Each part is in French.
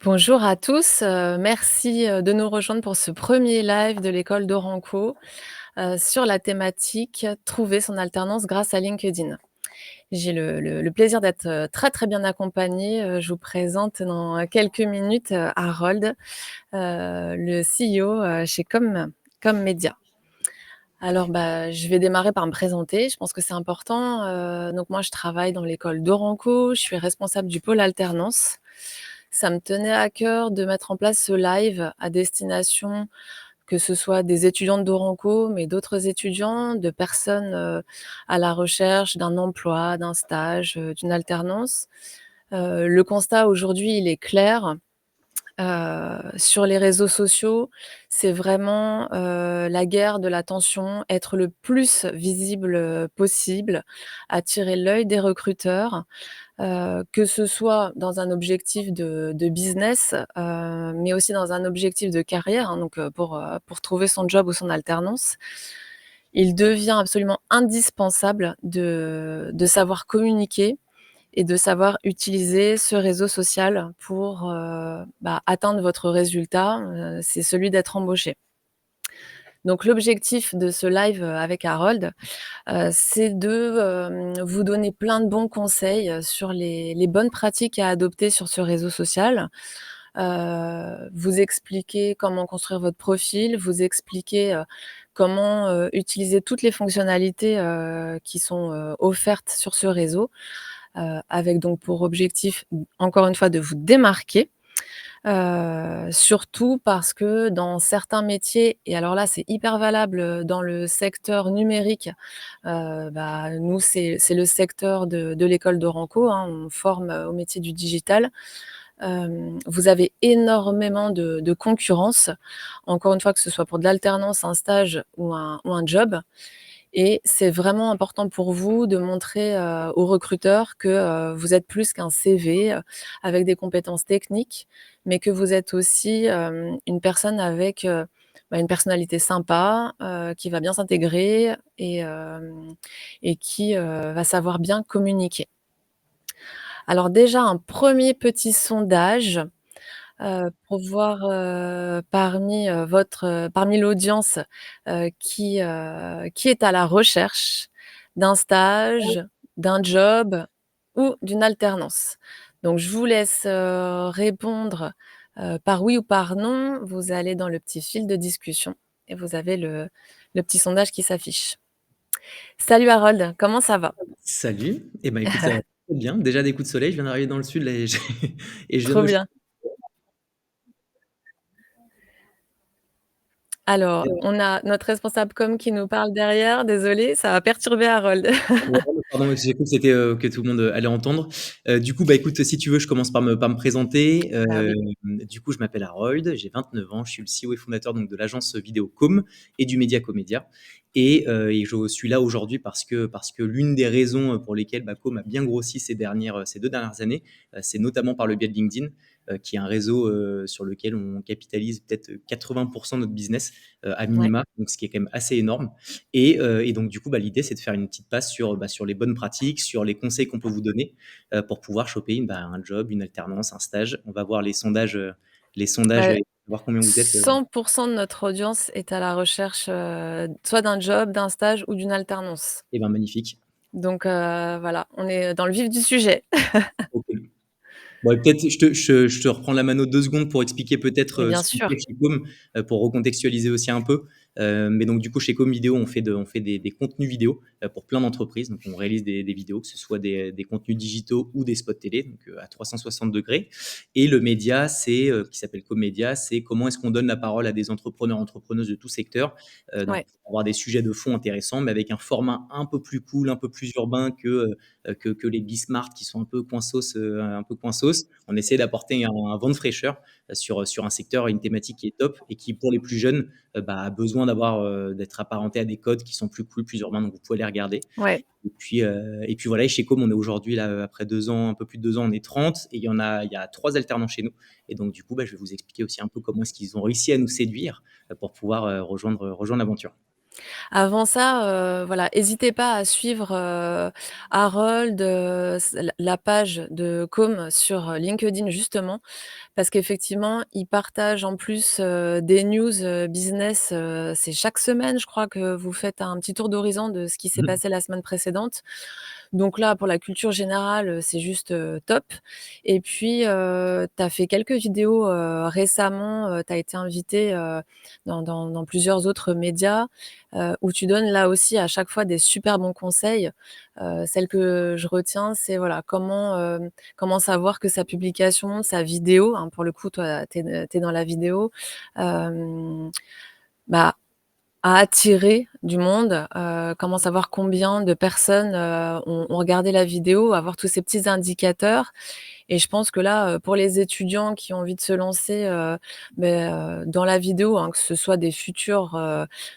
Bonjour à tous, merci, de nous rejoindre pour ce premier live de l'école d'Oranco, sur la thématique «Trouver son alternance grâce à LinkedIn». J'ai le plaisir d'être, très, très bien accompagnée, je vous présente dans quelques minutes, Harold, le CEO, chez Commedia. Alors, bah, je vais démarrer par me présenter, je pense que c'est important, donc moi je travaille dans l'école d'Oranco, je suis responsable du pôle alternance. Ça me tenait à cœur de mettre en place ce live à destination, que ce soit des étudiantes d'Oranco, mais d'autres étudiants, de personnes, à la recherche d'un emploi, d'un stage, d'une alternance. Le constat aujourd'hui, il est clair. Sur les réseaux sociaux, c'est vraiment, la guerre de l'attention, être le plus visible, possible, attirer l'œil des recruteurs, que ce soit dans un objectif de business, mais aussi dans un objectif de carrière, hein, donc pour trouver son job ou son alternance. Il devient absolument indispensable de savoir communiquer et de savoir utiliser ce réseau social pour, bah, atteindre votre résultat, c'est celui d'être embauché. Donc l'objectif de ce live, avec Harold, c'est de, vous donner plein de bons conseils, sur les bonnes pratiques à adopter sur ce réseau social. Vous expliquer comment construire votre profil, vous expliquer, comment, utiliser toutes les fonctionnalités, qui sont, offertes sur ce réseau, avec donc pour objectif, encore une fois, de vous démarquer. Surtout parce que dans certains métiers et alors là, c'est hyper valable, dans le secteur numérique, bah, nous, c'est le secteur de l'école d'Oranco, hein, on forme, au métier du digital. Vous avez énormément de concurrence, encore une fois, que ce soit pour de l'alternance, un stage ou un job. Et c'est vraiment important pour vous de montrer, aux recruteurs que, vous êtes plus qu'un CV, avec des compétences techniques, mais que vous êtes aussi, une personne avec, bah, une personnalité sympa, qui va bien s'intégrer et qui, va savoir bien communiquer. Alors déjà un premier petit sondage, pour voir, parmi l'audience, qui est à la recherche d'un stage, d'un job ou d'une alternance. Donc je vous laisse, répondre, par oui ou par non. Vous allez dans le petit fil de discussion et vous avez le petit sondage qui s'affiche. Salut Harold, comment ça va? Salut, et ben écoute, ça va très bien. Déjà des coups de soleil, je viens d'arriver dans le sud là et j'ai et je viens de Trop me bien. Alors, on a notre responsable com qui nous parle derrière. Désolée, ça va perturber Harold. Ouais, non, pardon, j'ai cru que c'était, que tout le monde, allait entendre. Du coup, bah, écoute, si tu veux, je commence par me présenter. Bah oui. Du coup, je m'appelle Harold, j'ai 29 ans, je suis le CEO et fondateur donc de l'agence vidéo Com et du média Comédia et je suis là aujourd'hui parce que l'une des raisons, pour lesquelles, bah, Com a bien grossi ces 2 dernières années, c'est notamment par le biais de LinkedIn, qui est un réseau, sur lequel on capitalise peut-être 80 de notre business, à Ouais. minima, donc ce qui est quand même assez énorme. Et donc du coup, bah, l'idée, c'est de faire une petite passe sur les bonnes pratiques, sur les conseils qu'on peut vous donner, pour pouvoir choper un job, une alternance, un stage. On va voir les sondages Bah, et voir combien vous êtes. 100 de notre audience est à la recherche, soit d'un job, d'un stage ou d'une alternance. Et ben magnifique. Donc voilà, on est dans le vif du sujet. OK. Bon, et peut-être je te reprends la mano 2 secondes pour expliquer peut-être, Mais bien ce qu'on sûr. fait chez Com, pour recontextualiser aussi un peu. Mais donc du coup, chez Com Vidéo, on fait des contenus vidéo, pour plein d'entreprises. Donc on réalise des vidéos, que ce soit des contenus digitaux ou des spots télé, donc à 360°. Et le média, qui s'appelle Com Média, c'est comment est-ce qu'on donne la parole à des entrepreneurs, entrepreneuses de tout secteur, donc Ouais. pour avoir des sujets de fond intéressants, mais avec un format un peu plus cool, un peu plus urbain que les Bismart qui sont un peu coinsos. On essaie d'apporter un vent de fraîcheur sur un secteur et une thématique qui est top et qui, pour les plus jeunes, bah, a besoin d'être apparenté à des codes qui sont plus cool, plus urbains, donc vous pouvez les regarder. Ouais. Et puis voilà, et chez Com, on est aujourd'hui, là, après 2 ans, un peu plus de 2 ans, on est 30 et il y a 3 alternants chez nous. Et donc, du coup, bah, je vais vous expliquer aussi un peu comment est-ce qu'ils ont réussi à nous séduire pour pouvoir rejoindre l'aventure. Avant ça, voilà, hésitez pas à suivre, Harold, s la page de Com sur, LinkedIn justement, parce qu'effectivement, il partage en plus, des news, business, c'est chaque semaine, je crois que vous faites un petit tour d'horizon de ce qui s'est Mmh mh. passé la semaine précédente. Donc là, pour la culture générale, c'est juste, top et puis, tu as fait quelques vidéos, récemment, tu as été invité, dans plusieurs autres médias, où tu donnes là aussi à chaque fois des super bons conseils. Celle que je retiens, c'est voilà, comment savoir que sa publication, sa vidéo, hein, pour le coup, toi, tu es dans la vidéo, hem, bah, a attiré du monde, comment savoir combien de personnes, ont regardé la vidéo, avoir tous ces petits indicateurs et je pense que là, pour les étudiants qui ont envie de se lancer, dans la vidéo, hein, que ce soit des futurs,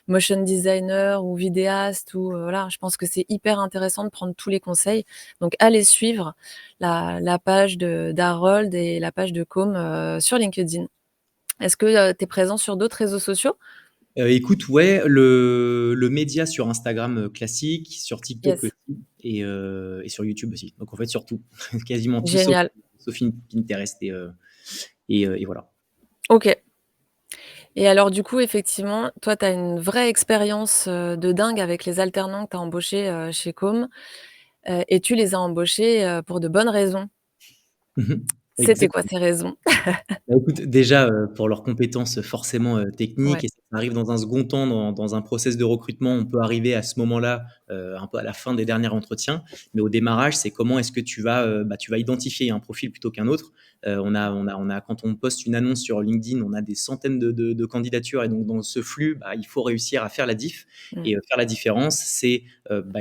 motion designers ou vidéastes ou, voilà, je pense que c'est hyper intéressant de prendre tous les conseils. Donc allez suivre la page de d'Harold et la page de Com, sur LinkedIn. Est-ce que, tu es présent sur d'autres réseaux sociaux? Écoute, ouais, le média sur Instagram, classique, sur TikTok Yes, aussi et sur YouTube aussi. Donc en fait sur tout, quasiment tout génial. sauf Pinterest et voilà. OK. Et alors du coup, effectivement, toi, tu as une vraie expérience, de dingue avec les alternants que tu as embauchés, chez Com, et tu les as embauchés, pour de bonnes raisons. Mmh mh. C'était quoi Exactement. ces raisons? Bah, écoute, déjà, pour leurs compétences, forcément, techniques Ouais, et ça arrive dans un second temps dans un process de recrutement. On peut arriver à ce moment-là, un peu à la fin des derniers entretiens. Mais au démarrage, c'est comment est-ce que tu vas identifier un profil plutôt qu'un autre. On a quand on poste une annonce sur LinkedIn, on a des centaines de candidatures et donc dans ce flux, bah, il faut réussir à faire la diff mmh, et faire la différence, c'est,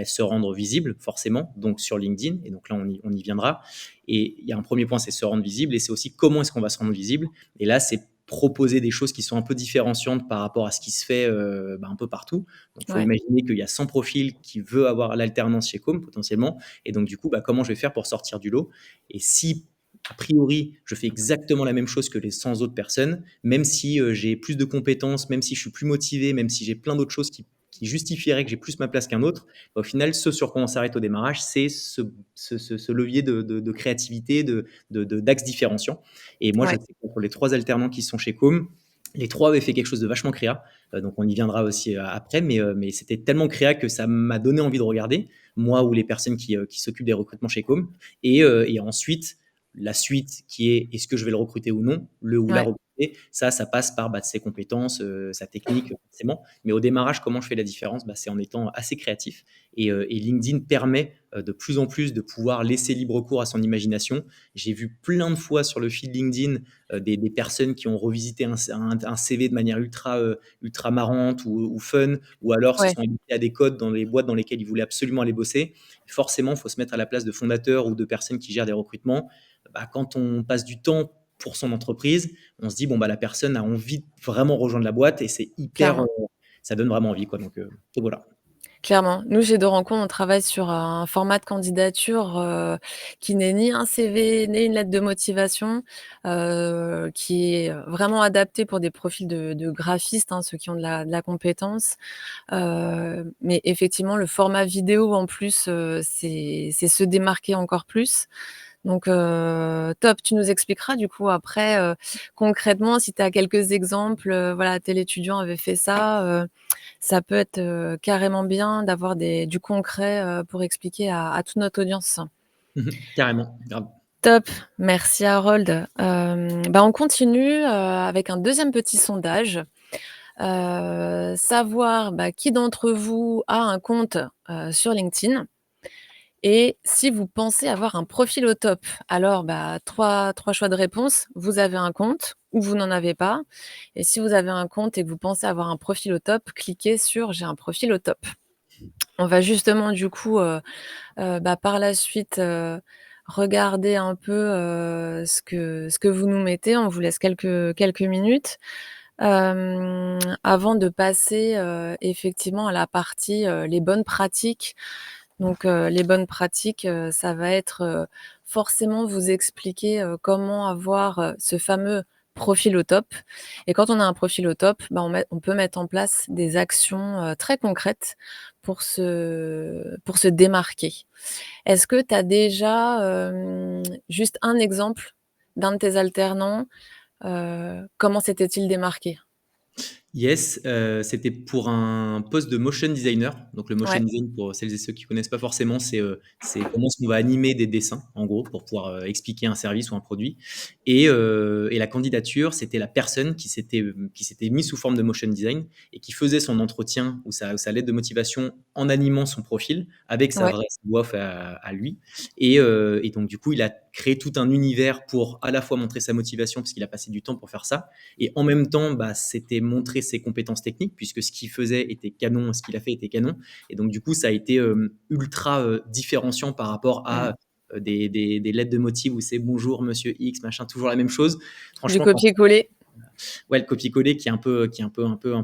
se rendre visible forcément, donc sur LinkedIn et donc là on y viendra. Et il y a un premier point, c'est se rendre visible et c'est aussi comment est-ce qu'on va se rendre visible. Et là, c'est proposer des choses qui sont un peu différenciantes par rapport à ce qui se fait un peu partout. Donc, il faut ouais, imaginer qu'il y a 100 profils qui veulent avoir l'alternance chez Com potentiellement. Et donc, du coup, comment je vais faire pour sortir du lot. Et si, a priori, je fais exactement la même chose que les 100 autres personnes, même si j'ai plus de compétences, même si je suis plus motivé, même si j'ai plein d'autres choses qui justifieraient que j'ai plus ma place qu'un autre, au final, ce sur quoi on s'arrête au démarrage, c'est ce levier de créativité, d'axes différenciants. Et moi, je ouais, sais que pour les 3 alternants qui sont chez Com, les 3 avaient fait quelque chose de vachement créa, donc on y viendra aussi, après, mais c'était tellement créa que ça m'a donné envie de regarder, moi ou les personnes qui s'occupent des recrutements chez Com et ensuite, la suite qui est: est-ce que je vais le recruter ou non? Le ou la ouais. recruter, ça passe par, ses compétences, sa technique, forcément. Mais au démarrage, comment je fais la différence? C'est en étant assez créatif et LinkedIn permet, de plus en plus de pouvoir laisser libre cours à son imagination. J'ai vu plein de fois sur le feed LinkedIn, des personnes qui ont revisité un CV de manière ultra marrante ou fun ou alors se Ouais, sont habitués à des codes dans les boîtes dans lesquelles ils voulaient absolument aller bosser. Forcément, il faut se mettre à la place de fondateurs ou de personnes qui gèrent des recrutements. Quand on passe du temps pour son entreprise, on se dit: «Bon, la personne a envie de vraiment rejoindre la boîte» et c'est hyper, clairement. ça donne vraiment envie, quoi, donc voilà. Clairement. Nous, chez Dorenco, on travaille sur un format de candidature, qui n'est ni un CV, ni une lettre de motivation, qui est, vraiment adapté pour des profils de graphistes, hein, ceux qui ont de la compétence. Mais effectivement, le format vidéo en plus, c'est se démarquer encore plus. Donc top. Tu nous expliqueras du coup après, concrètement si tu as quelques exemples, voilà, tel étudiant avait fait ça, ça peut être, carrément bien d'avoir du concret, pour expliquer à toute notre audience. Mmh. Carrément, grave. Top, merci Harold. On continue, avec un deuxième petit sondage. Savoir, qui d'entre vous a un compte, sur LinkedIn? Et si vous pensez avoir un profil au top, alors, 3 choix de réponse. Vous avez un compte ou vous n'en avez pas. Et si vous avez un compte et que vous pensez avoir un profil au top, cliquez sur «J'ai un profil au top». On va justement du coup, par la suite, regarder un peu, ce que vous nous mettez. On vous laisse quelques minutes, avant de passer, effectivement à la partie, les bonnes pratiques. Donc, les bonnes pratiques, ça va être, forcément vous expliquer, comment avoir, ce fameux profil au top et quand on a un profil au top, bah, on peut mettre en place des actions, très concrètes pour se démarquer. Est-ce que tu as déjà, juste un exemple d'un de tes alternants, comment s'était-il démarqué? Yes, c'était pour un poste de motion designer. Donc le motion Ouais, design, pour celles et ceux qui connaissent pas forcément, c'est comment est-ce qu'on va animer des dessins, en gros, pour pouvoir, expliquer un service ou un produit. Et la candidature, c'était la personne qui s'était mise sous forme de motion design et qui faisait son entretien ou sa lettre de motivation en animant son profil avec sa ouais. vraie voix off à lui. Et donc du coup, il a créé tout un univers pour à la fois montrer sa motivation, parce qu'il a passé du temps pour faire ça, et en même temps, bah, c'était montrer ses compétences techniques, puisque ce qu'il faisait était canon, ce qu'il a fait était canon. Et donc, du coup, ça a été ultra différenciant par rapport Mmh. à des lettres de motif où c'est bonjour monsieur X, machin, toujours la même chose. Du Franchement, quand copier-coller? ouais, le copier-coller qui est un peu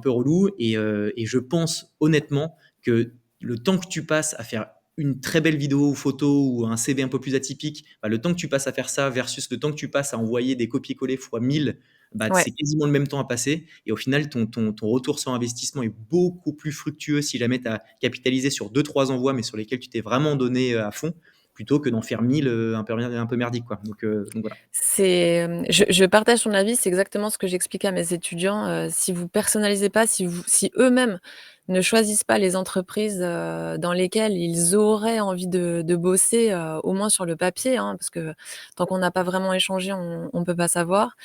relou. Et je pense honnêtement que le temps que tu passes à faire une très belle vidéo ou photo ou un CV un peu plus atypique, bah, le temps que tu passes à faire ça versus le temps que tu passes à envoyer des copier-coller fois 1000, bah, Ouais. c'est quasiment le même temps à passer. Et au final, ton retour sur investissement est beaucoup plus fructueux si jamais tu as capitalisé sur deux trois envois, mais sur lesquels tu t'es vraiment donné à fond, plutôt que d'en faire 1000 un peu merdique, quoi. Donc voilà. Je partage ton avis, c'est exactement ce que j'explique à mes étudiants, si vous personnalisez pas, si eux-mêmes ne choisissent pas les entreprises, dans lesquelles ils auraient envie de bosser, au moins sur le papier, hein, parce que tant qu'on n'a pas vraiment échangé, on peut pas savoir.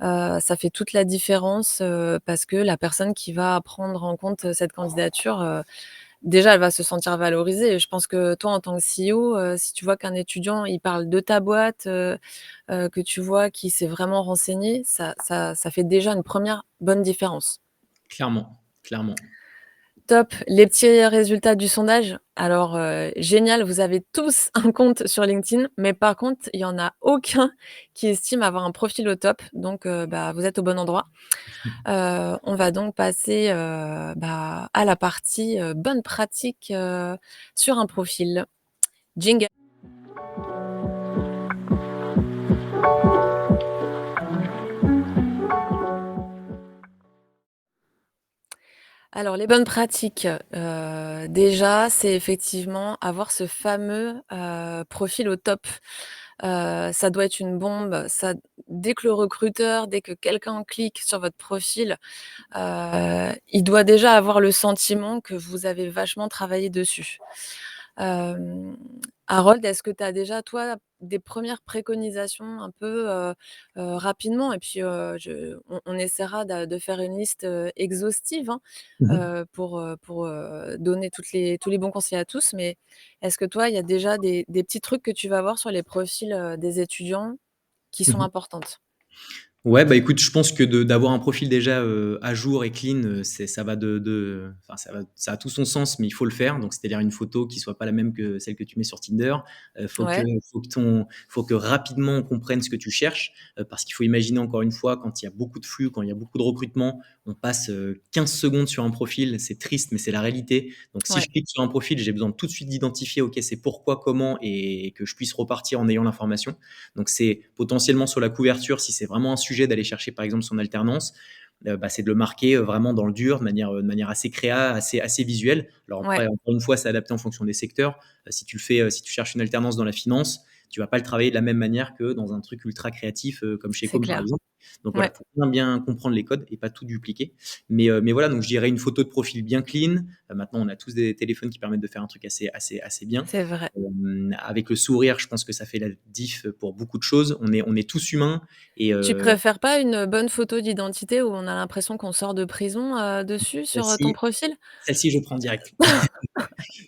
Ça fait toute la différence, parce que la personne qui va prendre en compte cette candidature, déjà, elle va se sentir valorisée et je pense que toi, en tant que CEO, si tu vois qu'un étudiant, il parle de ta boîte, que tu vois qu'il s'est vraiment renseigné, ça fait déjà une première bonne différence. Clairement, clairement. Top, les petits résultats du sondage, alors, génial, vous avez tous un compte sur LinkedIn, mais par contre, il y en a aucun qui estime avoir un profil au top, donc bah, vous êtes au bon endroit. On va donc passer, bah, à la partie, bonne pratique, sur un profil. Jingle. Alors les bonnes pratiques, déjà, c'est effectivement avoir ce fameux, profil au top. Ça doit être une bombe, ça dès que le recruteur, dès que quelqu'un clique sur votre profil, il doit déjà avoir le sentiment que vous avez vachement travaillé dessus. Hem, Harold, est-ce que tu as déjà, toi, des premières préconisations un peu, rapidement et puis, on essaiera de faire une liste, exhaustive, hein, Mmh. pour donner tous les bons conseils à tous. Mais est-ce que toi, il y a déjà des petits trucs que tu vas voir sur les profils, des étudiants qui sont Mmh. importantes? Ouais, bah, écoute, je pense que d'avoir un profil déjà, à jour et clean, ça va enfin, ça a tout son sens, mais il faut le faire. Donc, c'est-à-dire une photo qui soit pas la même que celle que tu mets sur Tinder. Faut que Ouais, faut que rapidement on comprenne ce que tu cherches, parce qu'il faut imaginer encore une fois, quand il y a beaucoup de flux, quand il y a beaucoup de recrutement, on passe, 15 secondes sur un profil. C'est triste, mais c'est la réalité. Donc si ouais, je clique sur un profil, j'ai besoin tout de suite d'identifier, OK, c'est pourquoi, comment, et que je puisse repartir en ayant l'information. Donc c'est potentiellement sur la couverture, si c'est vraiment un sujet d'aller chercher par exemple son alternance, bah, c'est de le marquer vraiment dans le dur, de manière assez créa, assez visuelle. Alors ouais, après, encore une fois, c'est adapté en fonction des secteurs. Si tu cherches une alternance dans la finance, tu vas pas le travailler de la même manière que dans un truc ultra créatif comme chez c'est Com par clair. exemple. Donc voilà, Ouais. il faut bien comprendre les codes et pas tout dupliquer. Mais voilà, donc je dirais une photo de profil bien clean. Maintenant, on a tous des téléphones qui permettent de faire un truc assez bien. C'est vrai. Avec le sourire, je pense que ça fait la diff pour beaucoup de choses. On est tous humains et Tu préfères pas une bonne photo d'identité où on a l'impression qu'on sort de prison, dessus sur, ton celle-ci profil? celle-ci, je prends direct.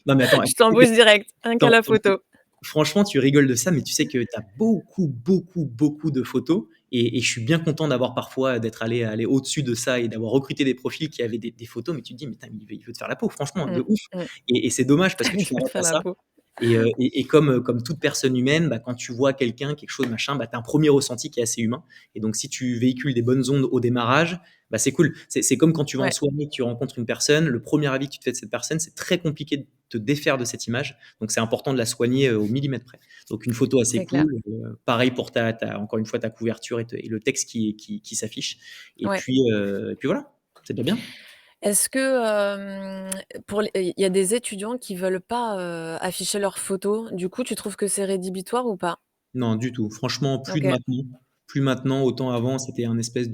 Non, mais attends, Je t'embauche direct, rien qu'à attends, la photo. franchement, tu rigoles de ça, mais tu sais que tu as beaucoup, beaucoup, beaucoup de photos et je suis bien content d'avoir parfois d'être allé au-dessus de ça et d'avoir recruté des profils qui avaient des photos, mais tu te dis: «Mais putain, il veut te faire la peau, franchement, de Mmh, ouf». mmh. Et c'est dommage parce que tu Je vais te t'arrêtes à faire la ça. peau. Et comme toute personne humaine, bah, quand tu vois quelqu'un, quelque chose, machin, bah, tu as un premier ressenti qui est assez humain. Et donc, si tu véhicules des bonnes ondes au démarrage, bah, c'est cool. C'est comme quand tu vas en Ouais, soirée, que tu rencontres une personne, le premier avis que tu te fais de cette personne, c'est très compliqué de te défaire de cette image. Donc c'est important de la soigner, au millimètre près. Donc une photo assez C'est clair. cool, pareil pour ta encore une fois ta couverture et le texte qui s'affiche Ouais. et puis voilà, c'est déjà bien. Est-ce que, pour les il y a des étudiants qui veulent pas, afficher leurs photos, du coup, tu trouves que c'est rédhibitoire ou pas? Non, du tout. Franchement, OK, plus maintenant, autant avant, c'était un espèce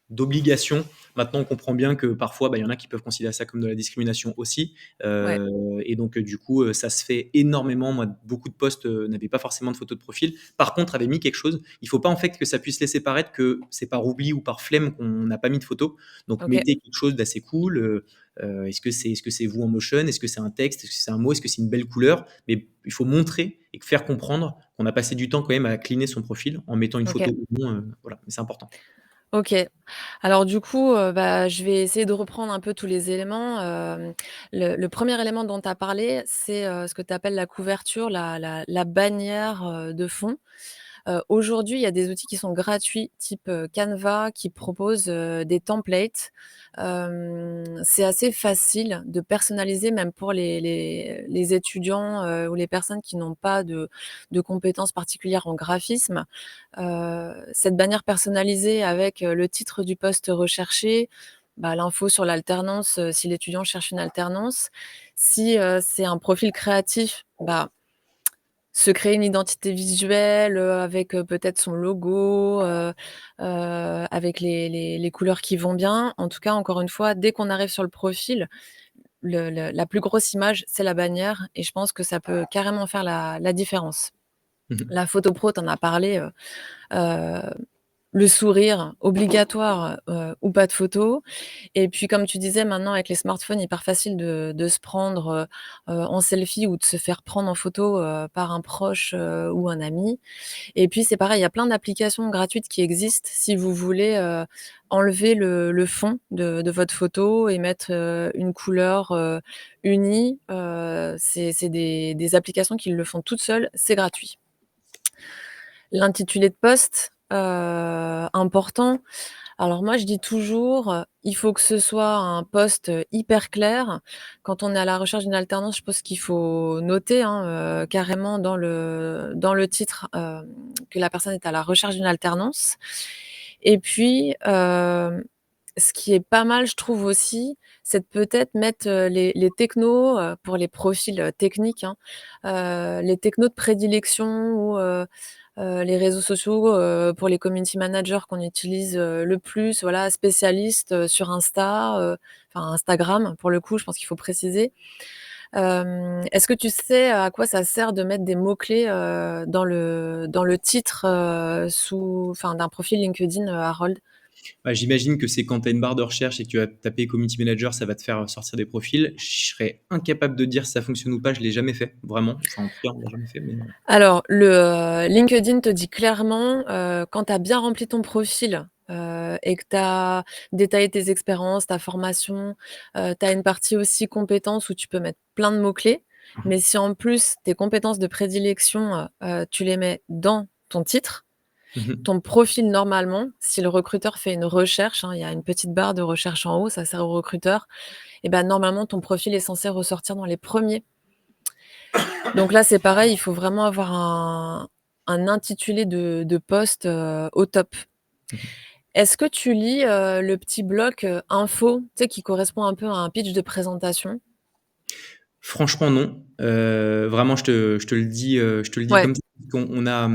d'obligation. Maintenant, on comprend bien que parfois, bah, il y en a qui peuvent considérer ça comme de la discrimination aussi, ouais, et donc du coup, ça se fait énormément. Moi, beaucoup de posts, n'avaient pas forcément de photos de profil. Par contre, avaient mis quelque chose. Il faut pas, en fait, que ça puisse laisser paraître que c'est par oubli ou par flemme qu'on n'a pas mis de photos. Donc OK, mettez quelque chose d'assez cool, est-ce que c'est vous en motion? Est-ce que c'est un texte? Est-ce que c'est un mot? Est-ce que c'est une belle couleur? Mais il faut montrer et faire comprendre qu'on a passé du temps quand même à cleaner son profil en mettant une OK, photo ou non, voilà, mais c'est important. OK. Alors du coup, bah, je vais essayer de reprendre un peu tous les éléments. Le 1er élément dont tu as parlé, c'est, ce que tu appelles la couverture, la bannière, de fond. Aujourd'hui, il y a des outils qui sont gratuits, type, Canva, qui proposent, des templates. C'est assez facile de personnaliser, même pour les étudiants, ou les personnes qui n'ont pas de compétences particulières en graphisme. Cette bannière personnalisée avec, le titre du poste recherché, bah, l'info sur l'alternance, si l'étudiant cherche une alternance. Si, c'est un profil créatif, bah, se créer une identité visuelle, avec, peut-être son logo, avec les couleurs qui vont bien. En tout cas, encore une fois, dès qu'on arrive sur le profil, le la plus grosse image, c'est la bannière et je pense que ça peut carrément faire la différence. Mmh mh. La photo pro, tu en as parlé, heu, le sourire obligatoire, ou pas de photo. Et puis comme tu disais, maintenant avec les smartphones, hyper facile de se prendre, en selfie ou de se faire prendre en photo, par un proche, ou un ami. Et puis c'est pareil, il y a plein d'applications gratuites qui existent si vous voulez, enlever le fond de votre photo et mettre, une couleur, unie. C'est des applications qui le font toutes seules, c'est gratuit. L'intitulé de poste, important. Alors moi, je dis toujours, il faut que ce soit un poste, hyper clair. Quand on est à la recherche d'une alternance, je pense qu'il faut noter, hein, carrément dans le titre, que la personne est à la recherche d'une alternance. Et puis, ce qui est pas mal, je trouve aussi, c'est de peut-être mettre, les technos, pour les profils, techniques, hein, les technos de prédilection ou, les réseaux sociaux, pour les community managers qu'on utilise, le plus, voilà, spécialistes, sur Insta, enfin Instagram pour le coup, je pense qu'il faut préciser. Est-ce que tu sais à quoi ça sert de mettre des mots-clés, dans le titre, d'un profil LinkedIn, Harold? Bah, j'imagine que c'est quand tu as une barre de recherche et que tu vas taper community manager, ça va te faire sortir des profils. Je serais incapable de dire si ça fonctionne ou pas, je l'ai jamais fait, vraiment. Enfin, en tout cas, on l'a jamais fait, mais Alors LinkedIn te dit clairement, quand tu as bien rempli ton profil, et que tu as détaillé tes expériences, ta formation, tu as une partie aussi compétences où tu peux mettre plein de mots-clés. Mais si en plus tes compétences de prédilection, tu les mets dans ton titre, mmh mh. ton profil normalement, si le recruteur fait une recherche, hein, il y a une petite barre de recherche en haut, ça sert au recruteur et ben normalement ton profil est censé ressortir dans les premiers. Donc là, c'est pareil, il faut vraiment avoir un intitulé de poste, au top. Mmh. Est-ce que tu lis, le petit bloc, info, tu sais, qui correspond un peu à un pitch de présentation? Franchement non, vraiment je te le dis Ouais, comme ça parce qu'on a,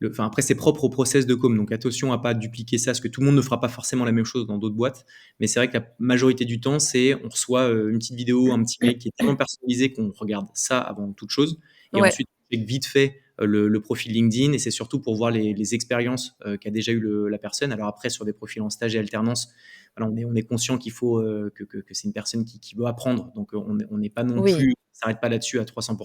enfin après c'est propre au process de com, donc attention à pas dupliquer ça, parce que tout le monde ne fera pas forcément la même chose dans d'autres boîtes. Mais c'est vrai que la majorité du temps, c'est on reçoit, une petite vidéo, un petit mail qui est tellement personnalisé qu'on regarde ça avant toute chose et ouais, ensuite on check vite fait, le profil LinkedIn et c'est surtout pour voir les expériences, qu'a déjà eu la personne. Alors après sur des profils en stage et alternance, voilà, on est conscient qu'il faut, que c'est une personne qui veut apprendre, donc on n'est pas non oui, plus on s'arrête pas là-dessus à 300.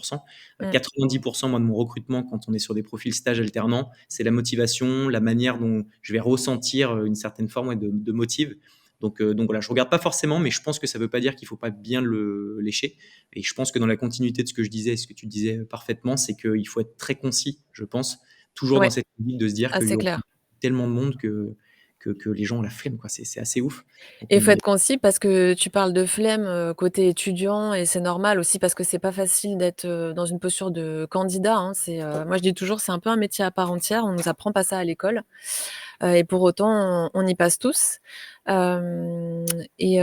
mmh, 90 moi de mon recrutement quand on est sur des profils stage alternants, c'est la motivation, la manière dont je vais ressentir, une certaine forme, ouais, de motive. Donc voilà, je regarde pas forcément, mais je pense que ça veut pas dire qu'il faut pas bien le lécher et je pense que dans la continuité de ce que je disais, ce que tu disais, parfaitement, c'est qu'il faut être très concis, je pense, toujours dans ouais, cette logique de se dire qu'il y assez aura clair. tellement de monde que les gens ont la flemme, quoi. C'est assez ouf. Donc Et il on faut est être concis parce que tu parles de flemme, côté étudiant et c'est normal aussi parce que c'est pas facile d'être, dans une posture de candidat, hein. Moi je dis toujours, c'est un peu un métier à part entière, on nous apprend pas ça à l'école, et pour autant on y passe tous. Hem et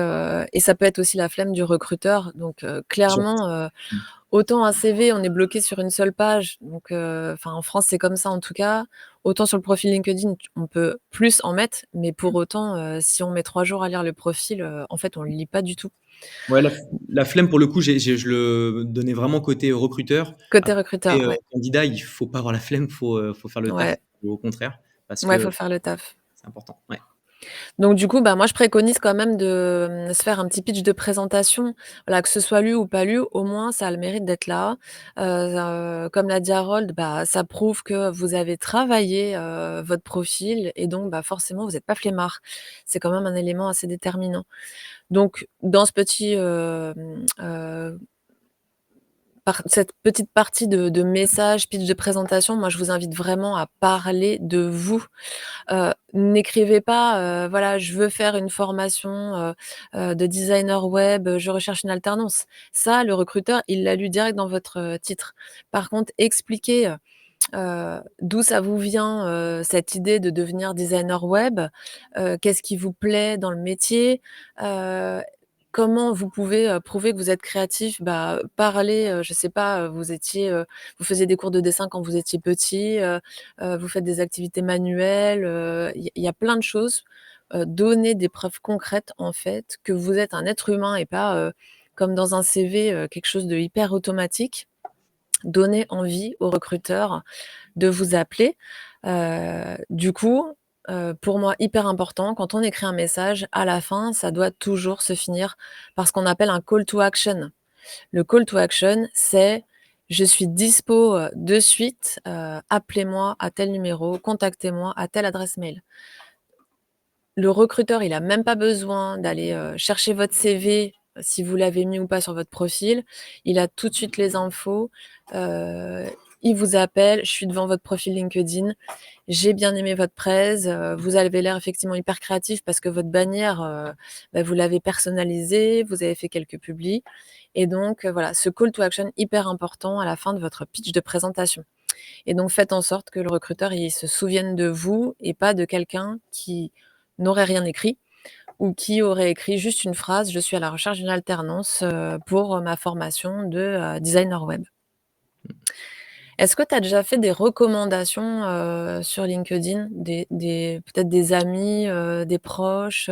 ça peut être aussi la flemme du recruteur donc sûr. clairement, Mmh. autant un CV, on est bloqué sur une seule page, donc enfin en France, c'est comme ça en tout cas. Autant sur le profil LinkedIn, on peut plus en mettre, mais pour autant, si on met 3 jours à lire le profil, en fait, on le lit pas du tout. Ouais, la flemme pour le coup, je le donnais vraiment côté recruteur. Côté Après recruteur, côté, ouais. candidat, il faut pas avoir la flemme, faut faire le taf, Ouais, au contraire, parce ouais, que faut faire le taf. c'est important. Ouais. Donc du coup, bah, moi, je préconise quand même de, se faire un petit pitch de présentation. Voilà, que ce soit lu ou pas lu, au moins ça a le mérite d'être là. Comme l'a dit Harold, bah, ça prouve que vous avez travaillé, votre profil et donc bah, forcément vous êtes pas flemmard. C'est quand même un élément assez déterminant. Donc dans ce petit, cette petite partie de message, pitch de présentation, moi je vous invite vraiment à parler de vous. N'écrivez pas, voilà: «Je veux faire une formation, de designer web, je recherche une alternance». Ça, le recruteur, il l'a lu direct dans votre, titre. Par contre, expliquez, d'où ça vous vient, cette idée de devenir designer web, qu'est-ce qui vous plaît dans le métier? Heu, Comment vous pouvez, prouver que vous êtes créatif? Bah, parler, je sais pas, vous faisiez des cours de dessin quand vous étiez petit, vous faites des activités manuelles, il y a plein de choses. Donner des preuves concrètes, en fait, que vous êtes un être humain et pas, comme dans un CV, quelque chose de hyper automatique. Donner envie aux recruteurs de vous appeler. Du coup, pour moi, hyper important, quand on écrit un message, à la fin, ça doit toujours se finir par ce qu'on appelle un call to action. Le call to action, c'est: «Je suis dispo, de suite, appelez-moi à tel numéro, contactez-moi à telle adresse mail». Le recruteur, il a même pas besoin d'aller, chercher votre CV, si vous l'avez mis ou pas sur votre profil. Il a tout de suite les infos, heu, il vous appelle: «Je suis devant votre profil LinkedIn, j'ai bien aimé votre presse, vous avez l'air effectivement hyper créatif parce que votre bannière, bah, vous l'avez personnalisée, vous avez fait quelques publis» et donc voilà, ce call to action hyper important à la fin de votre pitch de présentation et donc faites en sorte que le recruteur, il se souvienne de vous et pas de quelqu'un qui n'aurait rien écrit ou qui aurait écrit juste une phrase: «Je suis à la recherche d'une alternance, pour, ma formation de, designer web». Est-ce que tu as déjà fait des recommandations, sur LinkedIn? Des peut-être des amis, des proches,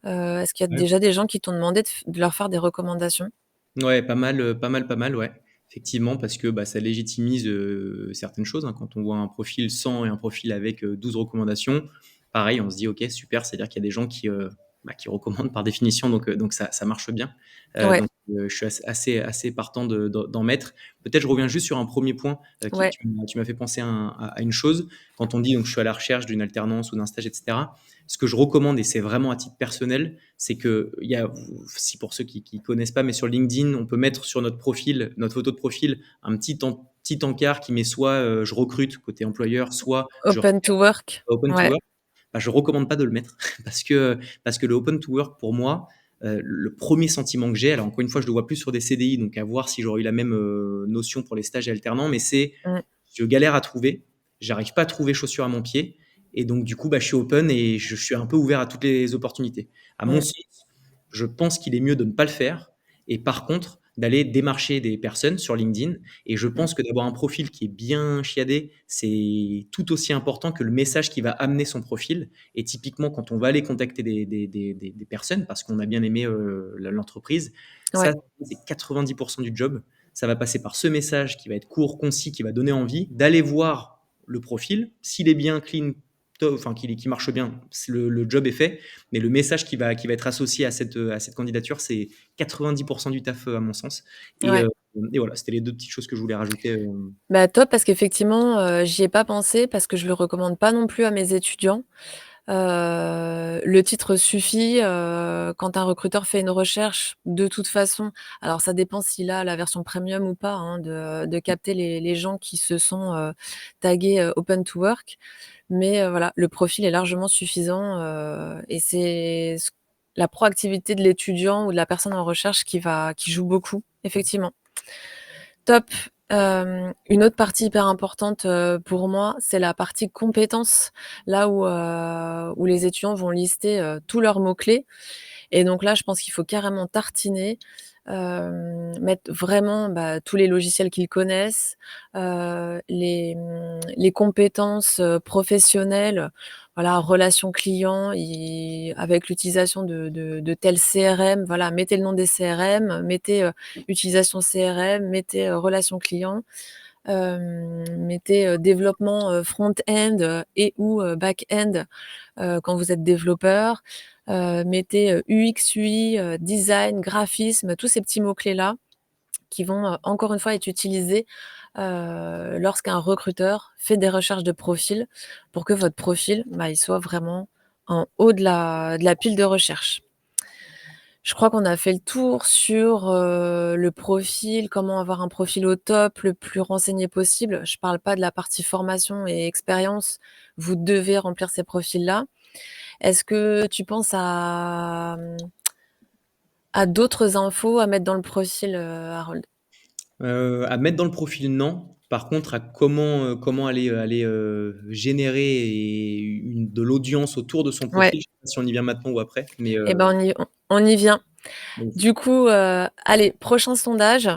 est-ce qu'il y a Ouais. déjà des gens qui t'ont demandé de leur faire des recommandations? Ouais, pas mal, pas mal, ouais. Effectivement, parce que, bah, ça légitimise, certaines choses, hein. Quand on voit un profil sans et un profil avec, 12 recommandations, pareil, on se dit: «OK, super», c'est-à-dire qu'il y a des gens bah, qui recommandent par définition, donc ça marche bien. Ouais, Donc je suis assez partant d'en mettre. Peut-être je reviens juste sur un premier point, qui ouais, tu m'as fait penser à une chose. Quand on dit donc: «Je suis à la recherche d'une alternance ou d'un stage» et cetera. Ce que je recommande et c'est vraiment à titre personnel, c'est qu'il y a si pour ceux qui connaissent pas, mais sur LinkedIn, on peut mettre sur notre profil, notre photo de profil, un petit encart qui met soit, «Je recrute» côté employeur, soit «Je open to recherche» work. open to Ouais, work. Bah, je recommande pas de le mettre parce que le open to work pour moi, le premier sentiment que j'ai, alors encore une fois, je le vois plus sur des CDI, donc à voir si j'aurais eu la même, notion pour les stages et alternants, mais c'est mmh, je galère à trouver, j'arrive pas à trouver chaussure à mon pied et donc du coup, bah, je suis open et je suis un peu ouvert à toutes les opportunités. À mon mmh, sens, je pense qu'il est mieux de ne pas le faire et par contre, d'aller démarcher des personnes sur LinkedIn et je pense que d'avoir un profil qui est bien chiadé, c'est tout aussi important que le message qui va amener son profil et typiquement, quand on va aller contacter des personnes parce qu'on a bien aimé, l'entreprise, ça, ouais, c'est 90 du job. Ça va passer par ce message qui va être court, concis, qui va donner envie d'aller voir le profil. S'il est bien clean, enfin qu'il marche bien, le job est fait. Mais le message qui va être associé à cette candidature, c'est 90% du taf, à mon sens. ouais. Et voilà, c'était les deux petites choses que je voulais rajouter. Bah, top parce qu'effectivement, j'y ai pas pensé parce que je le recommande pas non plus à mes étudiants. Le titre suffit, quand un recruteur fait une recherche, de toute façon, alors ça dépend s'il a la version premium ou pas, hein, de capter les gens qui se sont, tagués, open to work. Mais, voilà, le profil est largement suffisant, et c'est la proactivité de l'étudiant ou de la personne en recherche qui joue beaucoup, effectivement. Top. Une autre partie hyper importante, pour moi, c'est la partie compétences. Là où les étudiants vont lister, tous leurs mots-clés, et donc là, je pense qu'il faut carrément tartiner, mettre vraiment, bah, tous les logiciels qu'ils connaissent, les compétences, professionnelles, voilà, relations clients, avec l'utilisation de tel CRM, voilà, mettez le nom des CRM, mettez, utilisation CRM, mettez, relations clients, mettez, développement, front-end, et ou, back-end, quand vous êtes développeur. Mettez, UX, UI, design, graphisme, tous ces petits mots-clés-là qui vont, encore une fois être utilisés, lorsqu'un recruteur fait des recherches de profil pour que votre profil, bah, il soit vraiment en haut de la pile de recherche. Je crois qu'on a fait le tour sur, le profil, comment avoir un profil au top, le plus renseigné possible. Je parle pas de la partie formation et expérience, vous devez remplir ces profils-là. Est-ce que tu penses à d'autres infos à mettre dans le profil, Harold? À mettre dans le profil, non. Par contre, à comment générer de l'audience autour de son Ouais, profil, je sais pas si on y vient maintenant ou après, mais et ben, on y vient. vas-y. Du coup, allez, prochain sondage.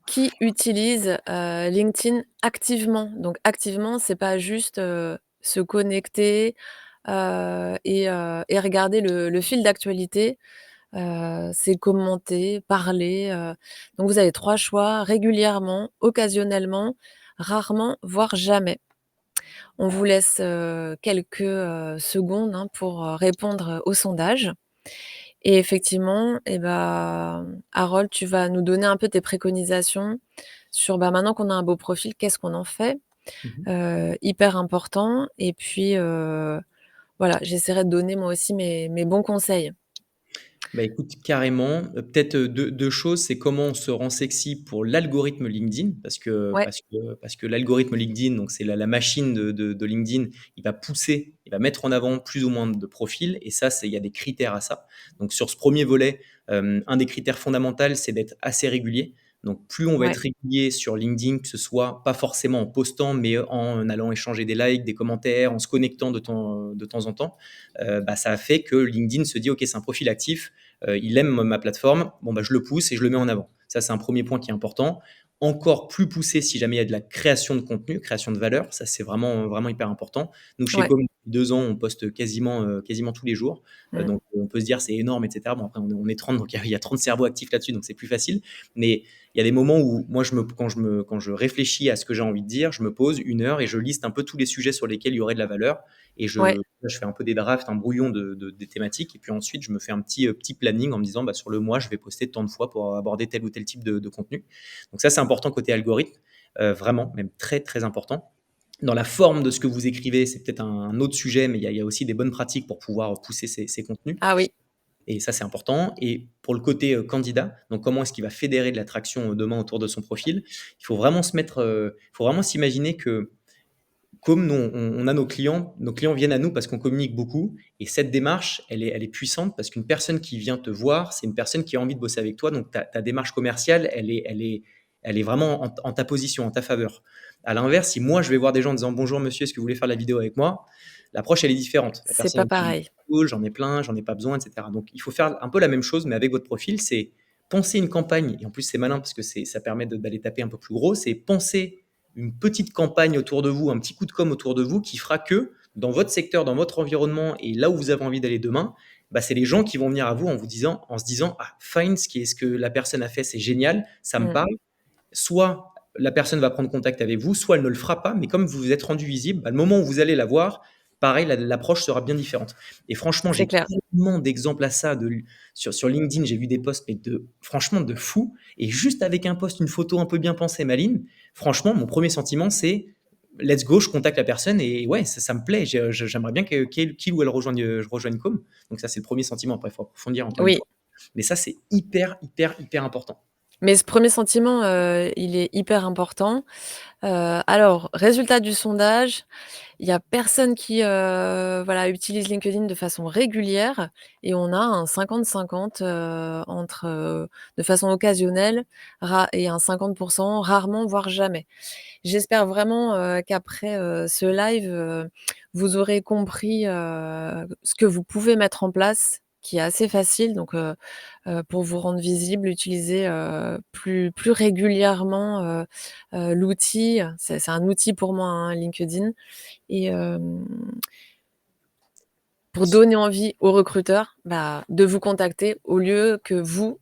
Qui utilise, LinkedIn activement? Donc activement, c'est pas juste, se connecter, et regarder le fil d'actualité, c'est commenter, parler, donc vous avez 3 choix: régulièrement, occasionnellement, rarement, voire jamais. On vous laisse, quelques, secondes, hein, pour, répondre au sondage, et effectivement, et bah, Harold, tu vas nous donner un peu tes préconisations sur, bah, maintenant qu'on a un beau profil, qu'est-ce qu'on en fait? Mmh. Hyper important, et puis, voilà, j'essaierai de donner moi aussi mes bons conseils. Bah, écoute, carrément, peut-être, 2 choses, c'est comment on se rend sexy pour l'algorithme LinkedIn Ouais, parce que l'algorithme LinkedIn, donc c'est la machine de LinkedIn, il va mettre en avant plus ou moins de profils et ça, il y a des critères à ça. Donc sur ce premier volet, un des critères fondamentaux, c'est d'être assez régulier. Donc plus on va être ouais, régulier sur LinkedIn, que ce soit pas forcément en postant, mais en allant échanger des likes, des commentaires, en se connectant de temps en temps, bah, ça a fait que LinkedIn se dit: «OK, c'est un profil actif, il aime ma plateforme, bon, bah, je le pousse et je le mets en avant. Ça, c'est un premier point qui est important. Encore plus poussé si jamais il y a de la création de contenu, création de valeur, ça c'est vraiment, vraiment hyper important. Nous, chez ouais. Com, depuis 2 ans, on poste quasiment tous les jours, Mmh. donc on peut se dire: «C'est énorme» et cetera. Bon, après on est 30, donc il y a 30 cerveaux actifs là-dessus, donc c'est plus facile. Mais il y a des moments où moi, quand je réfléchis à ce que j'ai envie de dire, je me pose 1 heure et je liste un peu tous les sujets sur lesquels il y aurait de la valeur et Ouais, je fais un peu des drafts, un brouillon des thématiques et puis ensuite je me fais un petit planning en me disant, bah, sur le mois, je vais poster tant de fois pour aborder tel ou tel type de contenu. Donc ça, c'est important côté algorithme, vraiment, même très, très important. Dans la forme de ce que vous écrivez, c'est peut-être un autre sujet, mais il y a aussi des bonnes pratiques pour pouvoir pousser ces contenus. ah oui, Et ça, c'est important. Et pour le côté candidat, donc comment est-ce qu'il va fédérer de l'attraction demain autour de son profil, il faut vraiment s'imaginer que comme nous, on a nos clients viennent à nous parce qu'on communique beaucoup et cette démarche, elle est puissante parce qu'une personne qui vient te voir, c'est une personne qui a envie de bosser avec toi, donc ta démarche commerciale, elle est vraiment en ta position, en ta faveur. À l'inverse, si moi, je vais voir des gens en disant: «Bonjour monsieur, est-ce que vous voulez faire la vidéo avec moi?» L'approche, elle est différente. La c'est personne pas va me dire: pareil. «Cool, j'en ai plein, j'en ai pas besoin» et cetera. Donc il faut faire un peu la même chose mais avec votre profil, c'est penser une campagne et en plus, c'est malin parce que ça permet d'aller taper un peu plus gros, c'est penser une petite campagne autour de vous, un petit coup de com autour de vous qui fera que dans votre secteur, dans votre environnement et là où vous avez envie d'aller demain, bah, c'est les gens qui vont venir à vous en se disant: «Ah, fine, ce que la personne a fait, c'est génial, ça me Mmh, parle». Soit la personne va prendre contact avec vous, soit elle ne le fera pas, mais comme vous vous êtes rendu visible, bah, le moment où vous allez la voir, pareil, l'approche sera bien différente. Et franchement, c'est j'ai clair. tellement d'exemples à ça sur LinkedIn, j'ai vu des posts, mais franchement, de fou. Et juste avec un post, une photo un peu bien pensée, Maline, franchement, mon premier sentiment, c'est let's go, je contacte la personne et ouais, ça me plaît. J'aimerais bien qu'il ou elle rejoigne Com. Donc ça, c'est le premier sentiment. Après, il faut approfondir encore une Oui. fois. Mais ça, c'est hyper, hyper, hyper important. Mais ce premier sentiment, il est hyper important. Alors, résultat du sondage, il y a personne qui, voilà, utilise LinkedIn de façon régulière et on a un 50-50, entre, de façon occasionnelle et un 50 rarement, voire jamais. J'espère vraiment, qu'après, ce live, vous aurez compris, ce que vous pouvez mettre en place, qui est assez facile donc pour vous rendre visible, utiliser, plus régulièrement, l'outil. C'est un outil pour moi, hein, LinkedIn et pour donner envie aux recruteurs, bah, de vous contacter au lieu que vous